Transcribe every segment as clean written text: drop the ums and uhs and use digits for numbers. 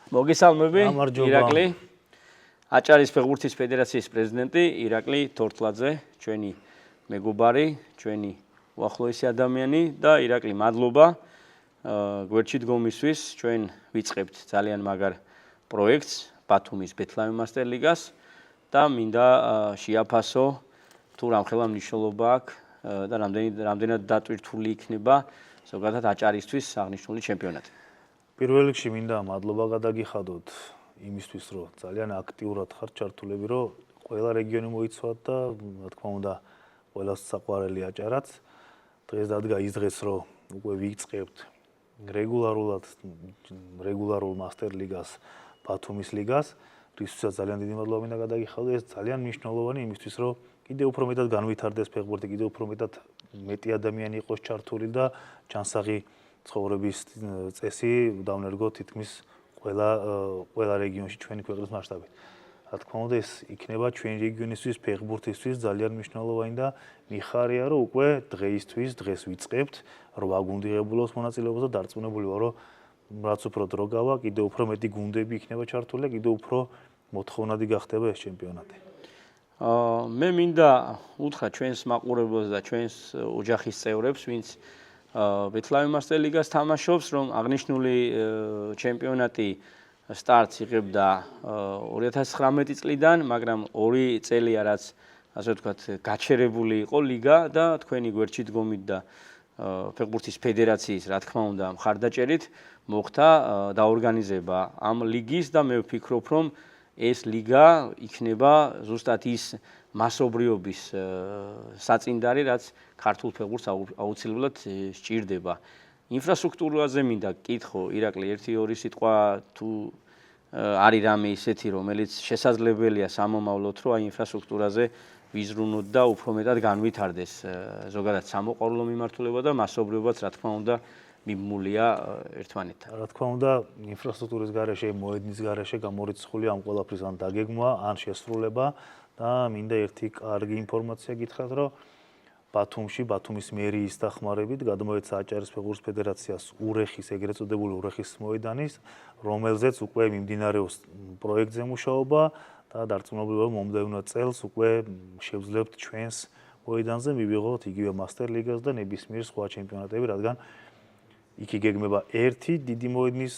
მოგესალმები, ირაკლი. აჭარის ფეხბურთის ფედერაციის პრეზიდენტი ირაკლი თორთლაძე, ჩვენი მეგობარი, ჩვენი უახლოესი ადამიანი და ირაკლი, მადლობა გვერდში დგომისთვის. ჩვენ ვიწყებთ ძალიან მაგარ პროექტს ბათუმის ბეთლავე მასტერ ლიგას და მინდა შეაფასო თუ რამხელა მნიშვნელობა აქვს და რამდენად დატვირთული იქნება ზოგადად აჭარისთვის აღნიშნული ჩემპიონატი. პირველ რიგში მინდა მადლობა გადაგიხადოთ იმისთვის, რომ ძალიან აქტიურად ხართ ჩართულები, რომ ყველა რეგიონი მოიცვათ და რა თქმა უნდა, ყველას საყვარელი აჭარაც. დღეს დადგა ის დღეს, რომ უკვე ვიწყებთ რეგულარულ მასტერ ლიგას, ბათუმის ლიგას, რისთვისაც ძალიან დიდი მადლობა მინდა გადაგიხადოთ. ეს ძალიან მნიშვნელოვანი იმისთვის, რომ კიდევ უფრო მეტად განვითარდეს ფეხბურთი, კიდევ უფრო მეტი ადამიანი იყოს ჩართული და ჯანსაღი ცხოვრების წესი დავნერგოთ თითქმის ყველა რეგიონში ჩვენი ქვეყნის მასშტაბით. რა თქმა უნდა, ეს იქნება ჩვენი რეგიონისთვის, ფეხბურთისთვის ძალიან მნიშვნელოვანი და მიხარია, რომ უკვე დღეს ვიწყებთ, 8 გუნდი ღებულობს მონაწილეობას და დარწმუნებული ვარ, რომ რაც უფრო დრო გავა, კიდევ უფრო მეტი გუნდები იქნება ჩართული და კიდევ უფრო მოთხოვნადი გახდება ეს ჩემპიონატი. მე მინდა უთხრა ჩვენს მაყურებელს და ჩვენს ოჯახის წევრებს, ვინც ბეთლავე მასტერ ლიგას თამაშობს, რომ აღნიშნული ჩემპიონატი სტარტს იღებდა 2019 წლიდან, მაგრამ 2 წელია რაც ასე ვთქვათ გაჩერებული იყო ლიგა და თქვენი გვერდში დგომით და ფეხბურთის ფედერაციის რა თქმა უნდა მხარდაჭერით მოხდა დაორგანიზება ამ ლიგის და მე ვფიქრობ, რომ ეს ლიგა იქნება ზუსტად ის მასობრიობის საწინდარი, რაც ქართულ ფეხბურთს აუცილებლად სჭირდება. ინფრასტრუქტურაზე მინდა კითხო, ირაკლი, 1-2 სიტყვა თუ არის რამე ისეთი, რომელიც შესაძლებელია სამომავლოდ, რომ აი ინფრასტრუქტურაზე ვიზრუნოთ და უფრო მეტად განვითარდეს ზოგადად სამოყვარულო მიმართულება და მასობრიობაც რა თქმა უნდა მიმმულია ერთმანეთთან. რა თქმა უნდა, ინფრასტრუქტურის გარეშე, მოედნის გარეშე გამორიცხული ამ ყველაფრის ან დაგეგმვა, ან შესრულება და მინდა ერთი კარგი ინფორმაცია გითხრათ, რომ ბათუმის მერიის დახმარებით გადმოეცა აჭარის ფეხბურთის ფედერაციას ურეხის, ეგრეთ წოდებული ურეხის მოედანის, რომელზეც უკვე მიმდინარეობს პროექტზე მუშაობა და დარწმუნებული ვარ, მომდევნო წელს უკვე შევძლებთ ჩვენს მოედანზე მივიღოთ იგივე მასტერ ლიგას და ნებისმიერ სხვა ჩემპიონატები, რადგან იქ იგეგმება ერთი დიდი მოედნის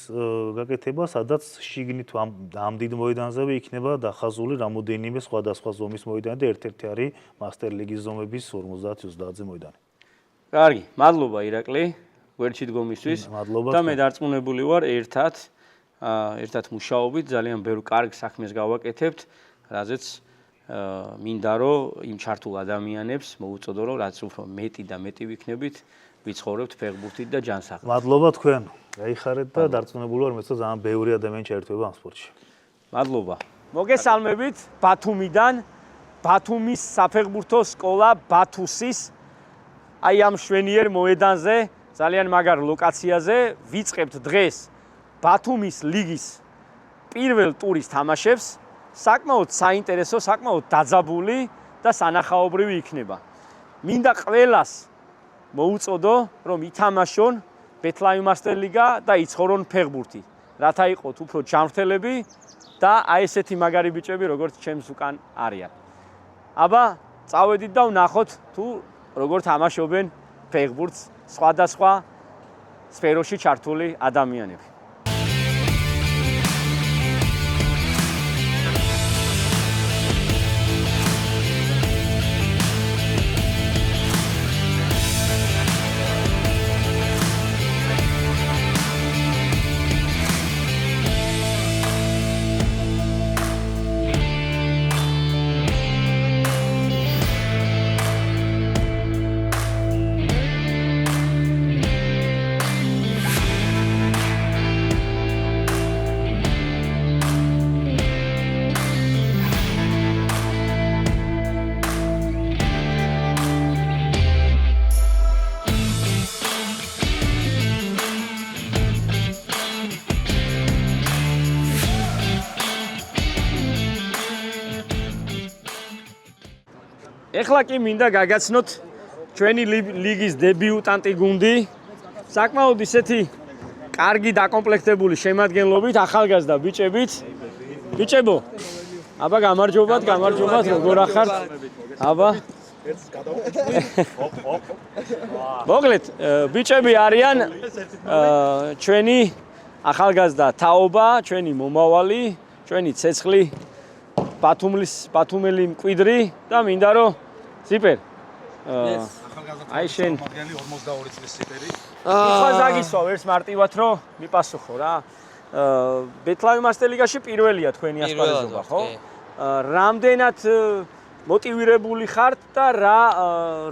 გაკეთება, სადაც შიგნით ამ დიდ მოედანზე იქნება დახაზული რამოდენიმე სხვადასხვა ზომის მოედანი და ერთ-ერთი არის მასტერ ლიგის ზომების 50-30-ზე მოედანი. კარგი, მადლობა ირაკლი, გვერდში დგომისთვის და მე დარწმუნებული ვარ ერთად მუშაობით ძალიან ბევრ კარგ საქმეს გავაკეთებთ, რაზეც მინდა რომ იმ ჩართულ ადამიანებს მოუწოდო, რომ რაც უფრო მეტი და მეტი ვიქნებით ვიცხოვრებთ ფეხბურთით და ჯანსაღად. მადლობა თქვენ. გაიხარეთ და დარწმუნებული ვარ, მეც ძალიან ბევრი ადამიანი ჩაერთვება ამ სპორტში. მადლობა. მოგესალმებით ბათუმიდან, ბათუმის საფეხბურთო სკოლა ბათუსის აი ამ შვენიერ მოედანზე, ძალიან მაგარ ლოკაციაზე ვიწყებთ დღეს ბათუმის ლიგის პირველ ტურის თამაშებს. საკმაოდ საინტერესო, საკმაოდ დაძაბული და სანახაობრივი იქნება. მინდა ყველას მოუწოდო, რომ ითამაშონ ბეთლავე მასტერ ლიგა და იცხოვრონ ფეხბურთი. რათა იყოთ უფრო ჯანმრთელები და აი ესეთი მაგარი ბიჭები, როგორც ჩემს უკან არიან. აბა, წავედით და ვნახოთ თუ როგორ თამაშობენ ფეხბურთს სხვადასხვა სფეროში ჩართული ადამიანები. ეხლა კი მინდა გაგაცნოთ ჩვენი ლიგის დებიუტანტი გუნდი. საკმაოდ ისეთი კარგი დაკომპლექტებული შემადგენლობით, ახალგაზრდა ბიჭებით. ბიჭებო. აბა გამარჯობათ, როგორ ახართ? აბა. მოკლედ, ბიჭები არიან ჩვენი ახალგაზრდა თაობა, ჩვენი მომავალი, ჩვენი ცეცხლი ბათუმელი მკვიდრი და მინდა რომ ზიპერ აი შენ 42 წლის სიპერი. იხაზაგისვა ვერს მარტივად რომ მიპასუხო რა. ბეთლავი მასტერლიგაში პირველია თქვენი ასპარეზობა, ხო? რამდენად მოტივირებული ხართ და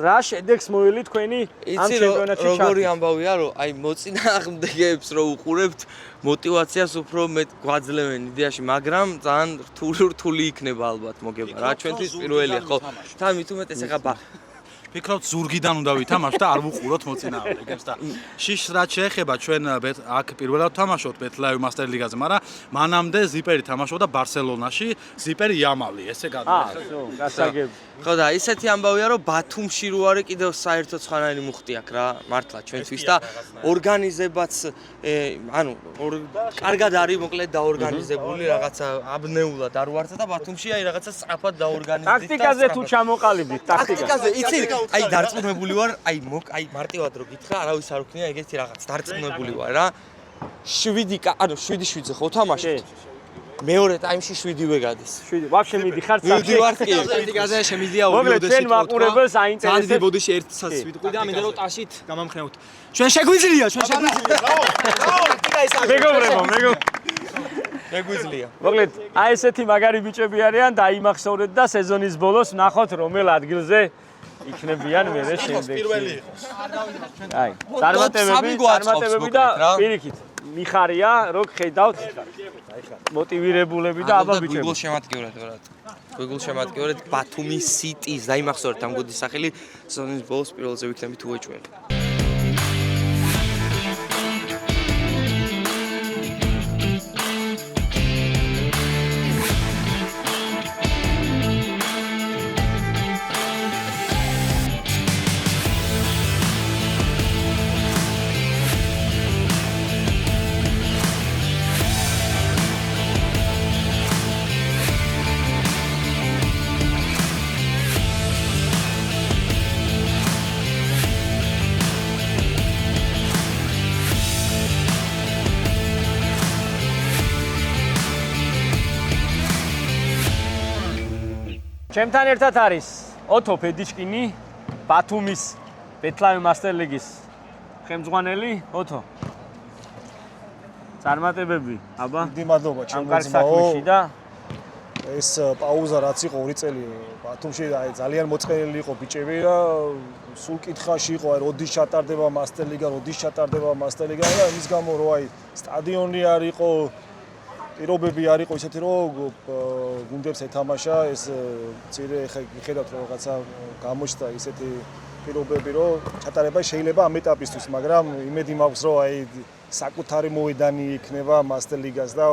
რა შედეგს მოელი თქვენი ამ ჩემპიონატში ჩართვა? როგორი ამბავია, რომ აი მოწინააღმდეგეებს რო უყურებთ, მოტივაციას უფრო მეტ გვაძლევენ იდეაში, მაგრამ ძალიან რთული იქნება ალბათ მოგება რა, ჩვენთვის პირველია, ხო? თან მით უმეტეს ახლა ფიქრობთ ზურგიდან უნდა ვითამაშოთ და არ ვუყუროთ მოწინააღმდეგეს და შიშს რაც შეეხება ჩვენ აქ პირველად თამაშობთ ბეთლავი მასტერლიგაზე, მაგრამ მანამდე ზიპერი თამაშობდა ბარსელონაში, ზიპერი იამალი, ესე გადაიხადე. გასაგები. ხო და ისეთი ამბავია, რომ ბათუმში რო არის კიდევ საერთოდ სხვანაირი მუხტი აქვს რა, მართლა ჩვენთვის და ორგანიზებაც ანუ კარგად არის მოკლედ დაორგანიზებული, რაღაცა აბნეულად არ ვართ და ბათუმში აი რაღაცა სწრაფად დაორგანიზდით. ტაქტიკაზე თუ ჩამოყალიბდით, ტაქტიკაზე იცი აი დარწმუნებული ვარ, აი მარტივად რო გითხრა, არავის არ უქნია ეგეთი რაღაც, დარწმუნებული ვარ რა. 7-7-ზე ხო თამაშობთ? მეორე ტაიმში 7-ვე გადის. 7 ვაფშე მიდიხარ სახში. მივდივარ კი, ტაქტიკაზე შემიძლია მოკლედ ჩვენ მაყურებელს აინტერესებს. ძალიან ბოდიში 1-ს ვიტყვი და მინდა რომ ტაშით გამამხნევთ. ჩვენ შეგვიძლია. მეგობრებო, მეგვიძლია. მოკლედ აი ესეთი მაგარი ბიჭები არიან და იმახსოვრეთ და სეზონის ბოლოს ნახოთ რომელ ადგილზე იქნებიან მერე შემდეგში. აი, წარმატებები და პირიქით მიხარია, რო ხედავთ მოტივირებულები და აბა ბიჭები. გუგლ შემატკივრეთ ვერად. გუგლ შემატკივრეთ ბათუმის სიტის დაიმახსოვრეთ ამ გუდის სახელი სეზონის ბოლოს პირველზე ვიქნებით უეჭველი. ჩემთან ერთად არის ოტო ფედიჩკინი, ბათუმის ბეთლავი მასტერლიგის ხელმძღვანელი. ოტო. წარმატებები, აბა. დიდი მადლობა ჩემო და ეს პაუზა რაც იყო 2 წელი ბათუმში აი ძალიან მოწყენილი იყო ბიჭები და სულ კითხაში იყო აი როდის ჩატარდება მასტერლიგა და იმის გამო რომ აი სტადიონი არ იყო პირობები არ იყო ისეთი რომ გუნდებს ეთამაშა ეს წირე ხედავთ რომ რაღაცა გამოჩნდა ისეთი პირობები რომ ჩატარება შეიძლება ამ ეტაპისთვის მაგრამ იმედი მაქვს რომ აი საკუთარი მოედანი იქნება მასტერლიგას და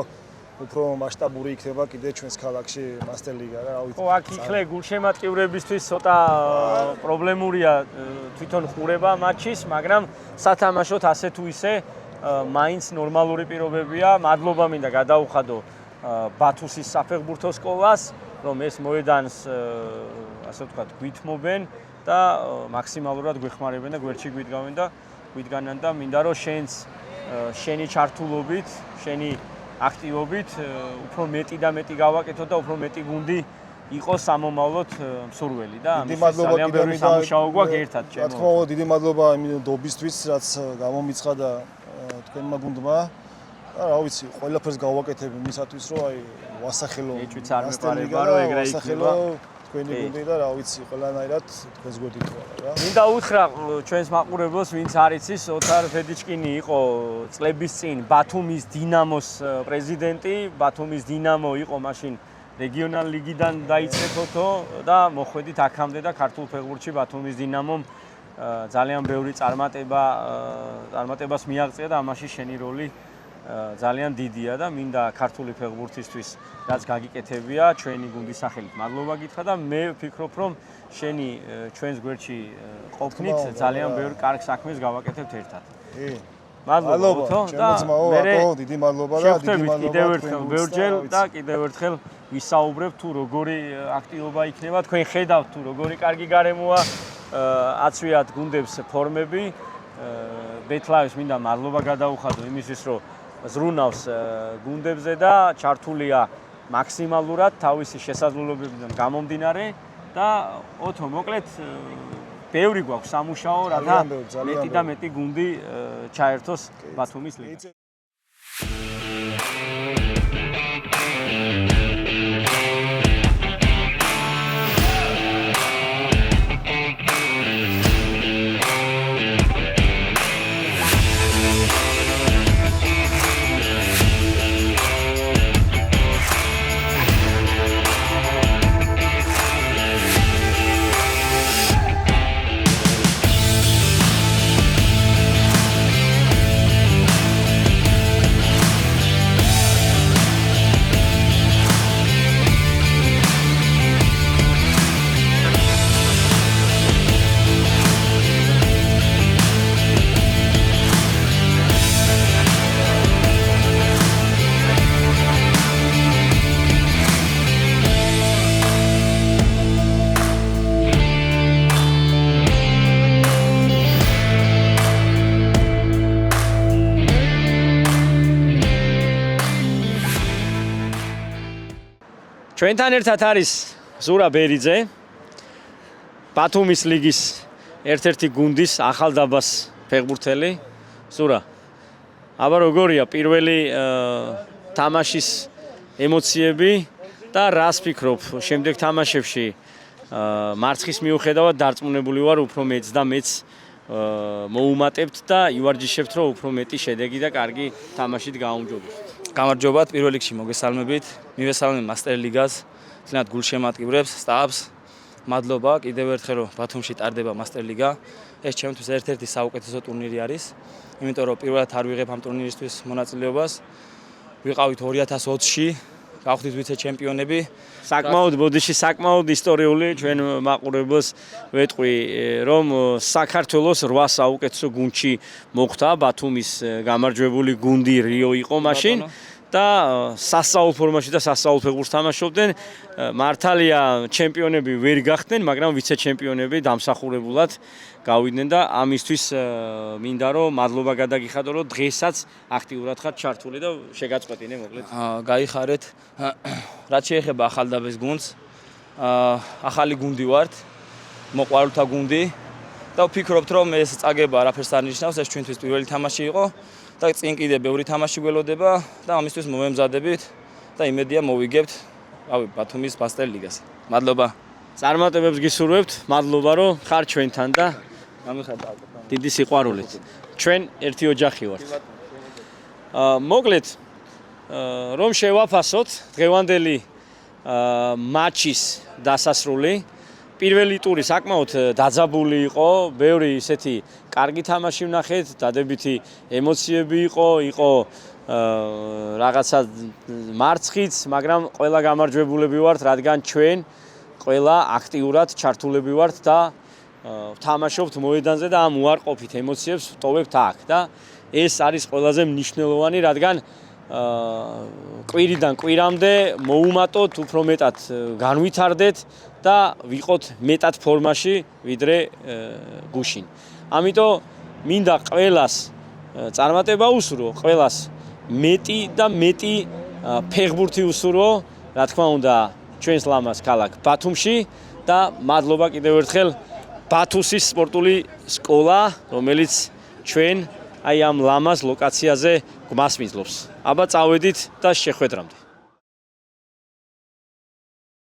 უფრო მასშტაბური იქნება კიდე ჩვენს ქალაქში მასტერლიგა რა ვიცი. ხო, აქ იხლე გულშემატკივრებისთვის ცოტა პრობლემურია თვითონ ყურება მატჩის, მაგრამ სათამაშოდ ასე თუ ისე მაინც ნორმალური პირობებია. მადლობა მინდა გადაუხადო ბათუსის საფეხბურთო სკოლას, რომ ეს მოედანს ასე ვთქვათ, გვითმობენ და მაქსიმალურად გვეხმარებენ და გვერდში გვიდგანან და მინდა რომ შენი ჩართულობით, შენი აქტივობით უფრო მეტი და მეტი გავაკეთო და უფრო მეტი გუნდი იყოს სამომავლოდ მსურველი და ძალიან ბევრი სამუშაო გვაქვს ერთად ჩემო. რა თქმა უნდა, დიდი მადლობა იმ დობისთვის, რაც გამომიცხადა თქვენმა გუნდმა. რა ვიცი, ყველაფერს გავაკეთებ იმისათვის, რომ აი ვასახელო მასტერლიგა რომ ეგრე იქნება. თქვენი გუნდი და რა ვიცი, ყველანაირად თქვენს გვერდით ვარ რა. მინდა უთხრა ჩვენს მაყურებელს, ვინც არ იცის, ოტარ ფედიჩკინი იყო წლების წინ ბათუმის დინამოს პრეზიდენტი. ბათუმის დინამო იყო მაშინ რეგიონალ ლიგიდან დაიწყეთო და მოხვედით აქამდე და ქართულ ფეხბურთში ბათუმის დინამომ ძალიან ბევრი წარმატებას მიაღწია და ამაში შენი როლი ძალიან დიდია და მინდა ქართული ფეხბურთისთვის რაც გაგიკეთებია ჩვენი გუნდის სახელით. მადლობა გითხრა და მე ვფიქრობ რომ შენი ჩვენს გვერდში ყოფნით ძალიან ბევრი კარგ საქმეს გავაკეთებთ ერთად. მადლობა უთო და მერე დიდი მადლობა და დიდი მადლობა კიდევ ერთხელ ბევრჯერ და კიდევ ერთხელ ვისაუბრებთ თუ როგორი აქტივობა იქნება თქვენ ხედავთ თუ როგორი კარგი გარემოა აწვიათ გუნდებს ფორმები ბეთლავის მინდა მადლობა გადაუხადო იმისთვის რომ ზრუნავს გუნდებზე და ჩართულია მაქსიმალურად თავისი შესაძლებლობებიდან გამომდინარე და ოთო მოკლედ ბევრი გვაქვს სამუშაო რათა მეტი და მეტი გუნდი ჩაერთოს ბათუმის ლიგაში. ჩვენთან ერთად არის ზურა ბერიძე ბათუმის ლიგის ერთ-ერთი გუნდის ახალდაბას ფეხბურთელი ზურა აბა როგორია პირველი თამაშის ემოციები და რას ფიქრობ შემდეგ თამაშებში მარცხის მიუხედავად დარწმუნებული ვარ უფრო მეც და მეც მოუმატებთ და ივარჯიშებთ რომ უფრო მეტი შედეგი და კარგი თამაშით გაუმჯობესოთ. გამარჯობათ პირველ რიგში მოგესალმებით. მივესალმებ მასტერ ლიგას, ძნად გულშემატკივრებს, სტაფს. მადლობა კიდევ ერთხელ რომ ბათუმში ტარდება მასტერ ლიგა. ეს ჩემთვის ერთ-ერთი საუკეთესო ტურნირი არის. იმიტომ რომ პირველად არ ვიღებ ამ ტურნირისთვის მონაწილეობას. ვიყავით 2020-ში, გავხდით ვიცე-ჩემპიონები. საკმაოდ ბოდიში საკმაოდ ისტორიული ჩვენ მაყურებელს ვეტყვი რომ საქართველოს 8 საუკეთესო გუნდში მოხვდა ბათუმის გამარჯვებული გუნდი რიო იყო მაშინ და სასწაულ ფორმაში და სასწაულ ფეხბურთს თამაშობდნენ მართალია ჩემპიონები ვერ გახდნენ მაგრამ ვიცე-ჩემპიონები დამსახურებულად გავიდნენ და ამისთვის მინდა რომ მადლობა გადაგიხადო რომ დღესაც აქტიურად ხართ ჩართული და შეგაწყვეტინე მოკლედ გაიხარეთ რაც შეეხება ახალდაბის გუნდს ახალი გუნდი ვართ მოყვარულთა გუნდი და ვფიქრობთ რომ ეს წაგება არაფერს არ ნიშნავს ეს ჩვენთვის პირველი თამაში იყო და წინ კიდე ბევრი თამაში გველოდება და ამისთვის მომემზადებით და იმედია მოვიგებთ რავი ბათუმის მასტერ ლიგას მადლობა წარმატებებს გისურვებთ მადლობა რომ ხარ ჩვენთან და გამიხარდათ დიდი სიყვარულით ჩვენ ერთი ოჯახი ვართ მოკლედ რომ შევაფასოთ დღევანდელი მატჩის დასასრული პირველი ტური საკმაოდ დაძაბული იყო ბევრი ისეთი კარგი თამაში ვნახეთ დადებითი ემოციები იყო რაღაცა მარცხიც მაგრამ ყველა გამარჯვებულები ვართ რადგან ჩვენ ყველა აქტიურად ჩართულები ვართ და ვთამაშობთ მოედანზე და ამ უარყოფით ემოციებს ვტოვებთ აქ და ეს არის ყველაზე მნიშვნელოვანი რადგან კვირიდან კვირამდე მოუმატოთ უფრო მეტად განვითარდეთ და ვიყოთ მეტად ფორმაში ვიდრე გუშინ. ამიტომ მინდა ყველას წარმატება უსურვო, ყველას მეტი და მეტი ფეხბურთი უსურვო, რა თქმა უნდა, ჩვენს ლამაზ ქალაქ ბათუმში და მადლობა კიდევ ერთხელ ბათუსის სპორტული სკოლა, რომელიც ჩვენ აი ამ ლამაზ ლოკაციაზე გვასმისლობს. აბა წავედით და შეხვედრამდე.